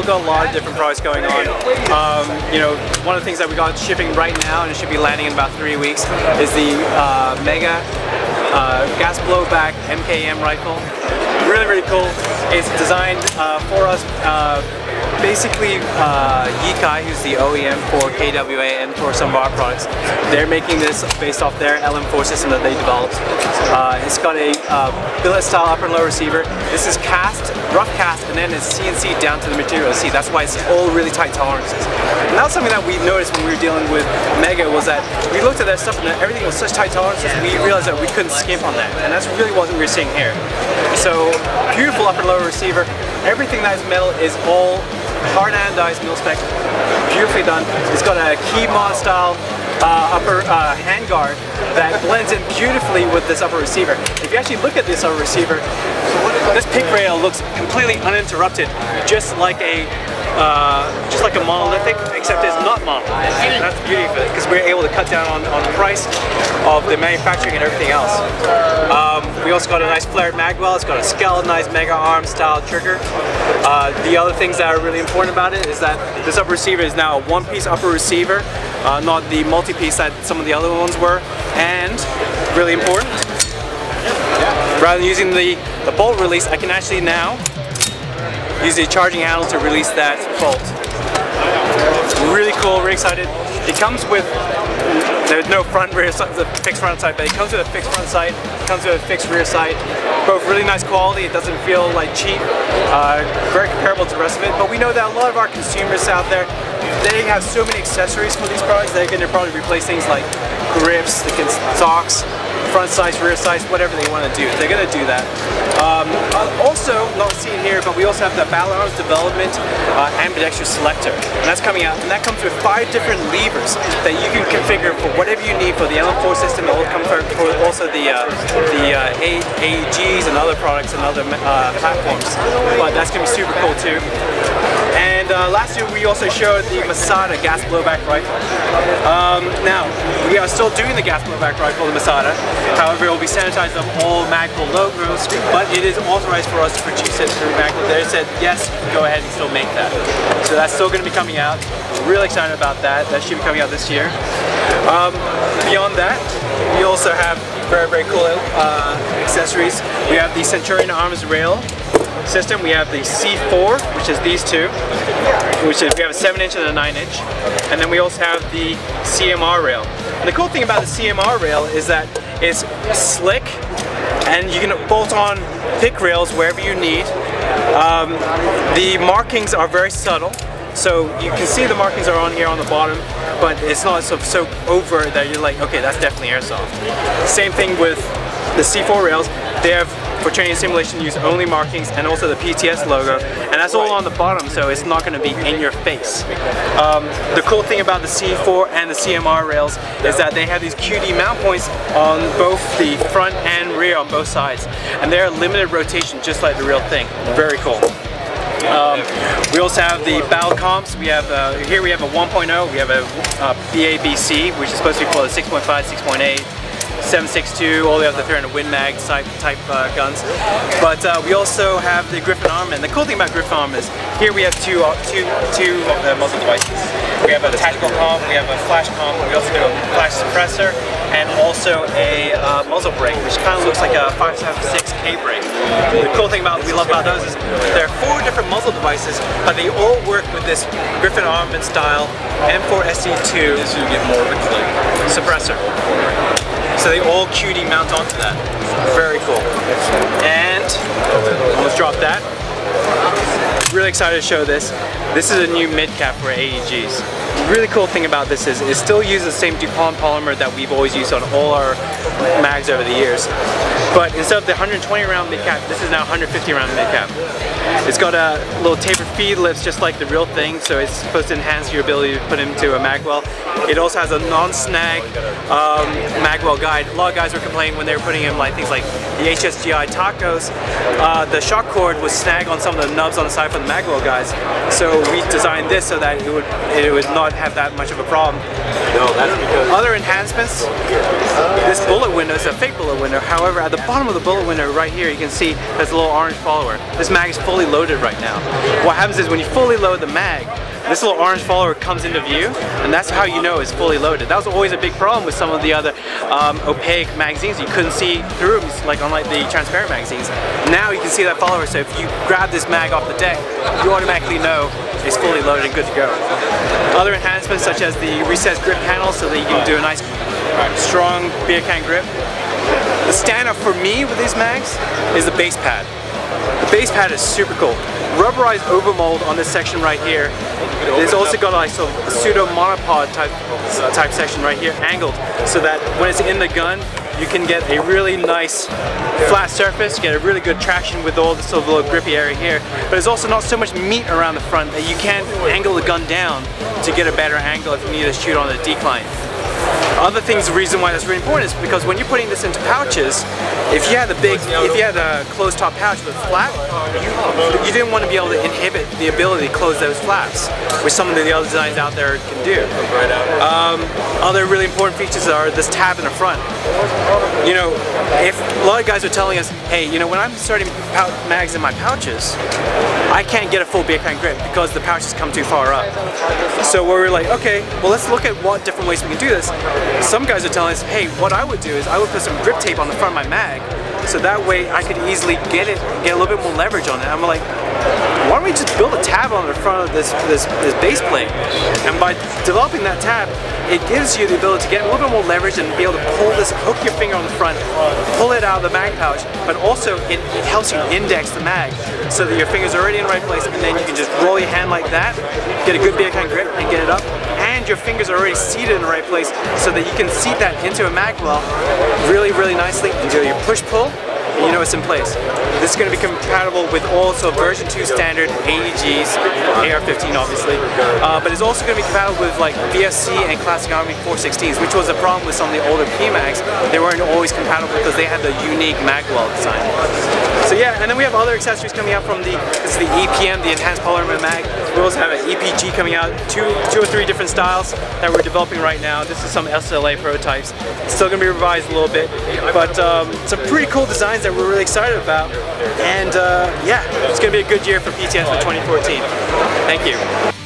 still got a lot of different products going on. You know, one of the things that we got shipping right now, and it should be landing in about 3 weeks, is the Mega gas blowback MKM rifle. Really, really cool. It's designed for us. Basically, Yikai, who's the OEM for KWA and for some of our products, they're making this based off their LM4 system that they developed. It's got a billet style upper and lower receiver. This is cast, rough cast, and then it's CNC down to the material. See, that's why it's all really tight tolerances. And that was something that we noticed when we were dealing with Mega, was that we looked at that stuff and everything was such tight tolerances, we realized that we couldn't skimp on that. And that's really what we were seeing here. So, beautiful upper and lower receiver. Everything that is metal is all hard anodized mil-spec, beautifully done. It's got a Keymon style upper handguard that blends in beautifully with this upper receiver. If you actually look at this upper receiver, this pick rail looks completely uninterrupted, just like a monolithic, except it's not monolithic. And that's the beauty of it, because we're able to cut down on the price of the manufacturing and everything else. We also got a nice flared magwell. It's got a skeletonized mega arm style trigger. The other things that are really important about it is that this upper receiver is now a one-piece upper receiver, not the multi-piece that some of the other ones were. And really important, rather than using the bolt release, I can actually now use the charging handle to release that bolt. Really cool, really excited. It comes with, there's no front rear sight, the fixed front sight, but it comes with a fixed front sight, it comes with a fixed rear sight. Both really nice quality, it doesn't feel like cheap, very comparable to the rest of it. But we know that a lot of our consumers out there, they have so many accessories for these products, they're going to probably replace things like grips, socks, front sights, rear sights, whatever they want to do. They're going to do that. Also, not seen here, but we also have the Battle Arms Development ambidextrous selector. And that's coming out, and that comes with 5 different levers that you can configure for whatever you need for the LM4 system. It will come for also the AEGs and other products and other platforms. But that's going to be super cool too. And last year we also showed the Masada gas blowback rifle. Now, we are still doing the gas blowback rifle, the Masada. However, it will be sanitized of all Magpul logos, but it is authorized for us to produce it through Magpul. They said, yes, go ahead and still make that. So that's still going to be coming out. We're really excited about that. That should be coming out this year. Beyond that, we also have very, very cool accessories. We have the Centurion Arms rail system. We have the C4, which is these two, which is, we have a 7-inch and a 9-inch, and then we also have the CMR rail. And the cool thing about the CMR rail is that it's slick, and you can bolt on pick rails wherever you need. The markings are very subtle, so you can see the markings are on here on the bottom, but it's not so overt that you're like, okay, that's definitely Airsoft. Same thing with the C4 rails. They have, for training and simulation, use only markings and also the PTS logo, and that's all on the bottom, so it's not going to be in your face. The cool thing about the C4 and the CMR rails is that they have these QD mount points on both the front and rear on both sides, and they're limited rotation just like the real thing. Very cool. We also have the battle comps. We have here we have a 1.0, we have a BABC, which is supposed to be for the 6.5, 6.8, 7.62, all the way up to 300 Win Mag type guns. But we also have the Griffin arm, and the cool thing about Griffin arm is here we have two muzzle devices. We have a tactical comp, we have a flash comp, we also do a flash suppressor, and also a muzzle brake, which kind of looks like a 5.56 K brake. The cool thing we love about those is there are 4 different muzzle devices, but they all work with this Griffin armament style M4 SE2 suppressor. So they all QD mount onto that. Very cool. And let's drop that. Really excited to show this. This is a new mid cap for AEGs. The really cool thing about this is it still uses the same DuPont polymer that we've always used on all our mags over the years. But instead of the 120 round mid cap, this is now 150 round mid cap. It's got a little tapered feed lips just like the real thing, so it's supposed to enhance your ability to put into a magwell. It also has a non-snag magwell guide. A lot of guys were complaining when they were putting in like things like the HSGI tacos. The shock cord was snagged on some of the nubs on the side for the magwell guys. So we designed this so that it would not have that much of a problem. No, that's because... Other enhancements, this bullet window is a fake bullet window. However, at the bottom of the bullet window right here, you can see there's a little orange follower. This mag is fully loaded right now. What happens is when you fully load the mag, this little orange follower comes into view, and that's how you know it's fully loaded. That was always a big problem with some of the other opaque magazines. You couldn't see through them, like unlike the transparent magazines. Now you can see that follower, so if you grab this mag off the deck, you automatically know it's fully loaded and good to go. Other enhancements such as the recessed grip panel so that you can do a nice strong beer can grip. The standout for me with these mags is the base pad. The base pad is super cool. Rubberized overmold on this section right here. There's also got like sort of a pseudo monopod type section right here, angled, so that when it's in the gun, you can get a really nice flat surface, get a really good traction with all this sort of little grippy area here. But there's also not so much meat around the front that you can't angle the gun down to get a better angle if you need to shoot on a decline. Other things, the reason why that's really important is because when you're putting this into pouches, if you had a closed top pouch with flap, you didn't want to be able to inhibit the ability to close those flaps, which some of the other designs out there can do. Other really important features are this tab in the front. You know, if a lot of guys are telling us, hey, you know, when I'm starting mags in my pouches, I can't get a full beer can grip because the pouches come too far up. So we're like, okay, well let's look at what different ways we can do this. Some guys are telling us, hey, what I would do is I would put some grip tape on the front of my mag, so that way I could easily get a little bit more leverage on it. I'm like, why don't we just build a tab on the front of this base plate? And by developing that tab, it gives you the ability to get a little bit more leverage and be able to pull this, hook your finger on the front, pull it out of the mag pouch, but also it helps you index the mag so that your finger's already in the right place, and then you can just roll your hand like that, get a good beer can grip and get it up, and your fingers are already seated in the right place so that you can seat that into a mag well really, really nicely and do your push-pull, and you know it's in place. This is going to be compatible with also version 2 standard AEGs, AR-15 obviously, but it's also going to be compatible with like VSC and Classic Army 416s, which was a problem with some of the older PMags. They weren't always compatible because they had the unique mag well design. So yeah, and then we have other accessories coming out from this is the EPM, the Enhanced Polymer Mag. We also have an EPG coming out, two or three different styles that we're developing right now. This is some SLA prototypes. It's still going to be revised a little bit, but some pretty cool designs that we're really excited about. And yeah, it's going to be a good year for PTS for 2014. Thank you.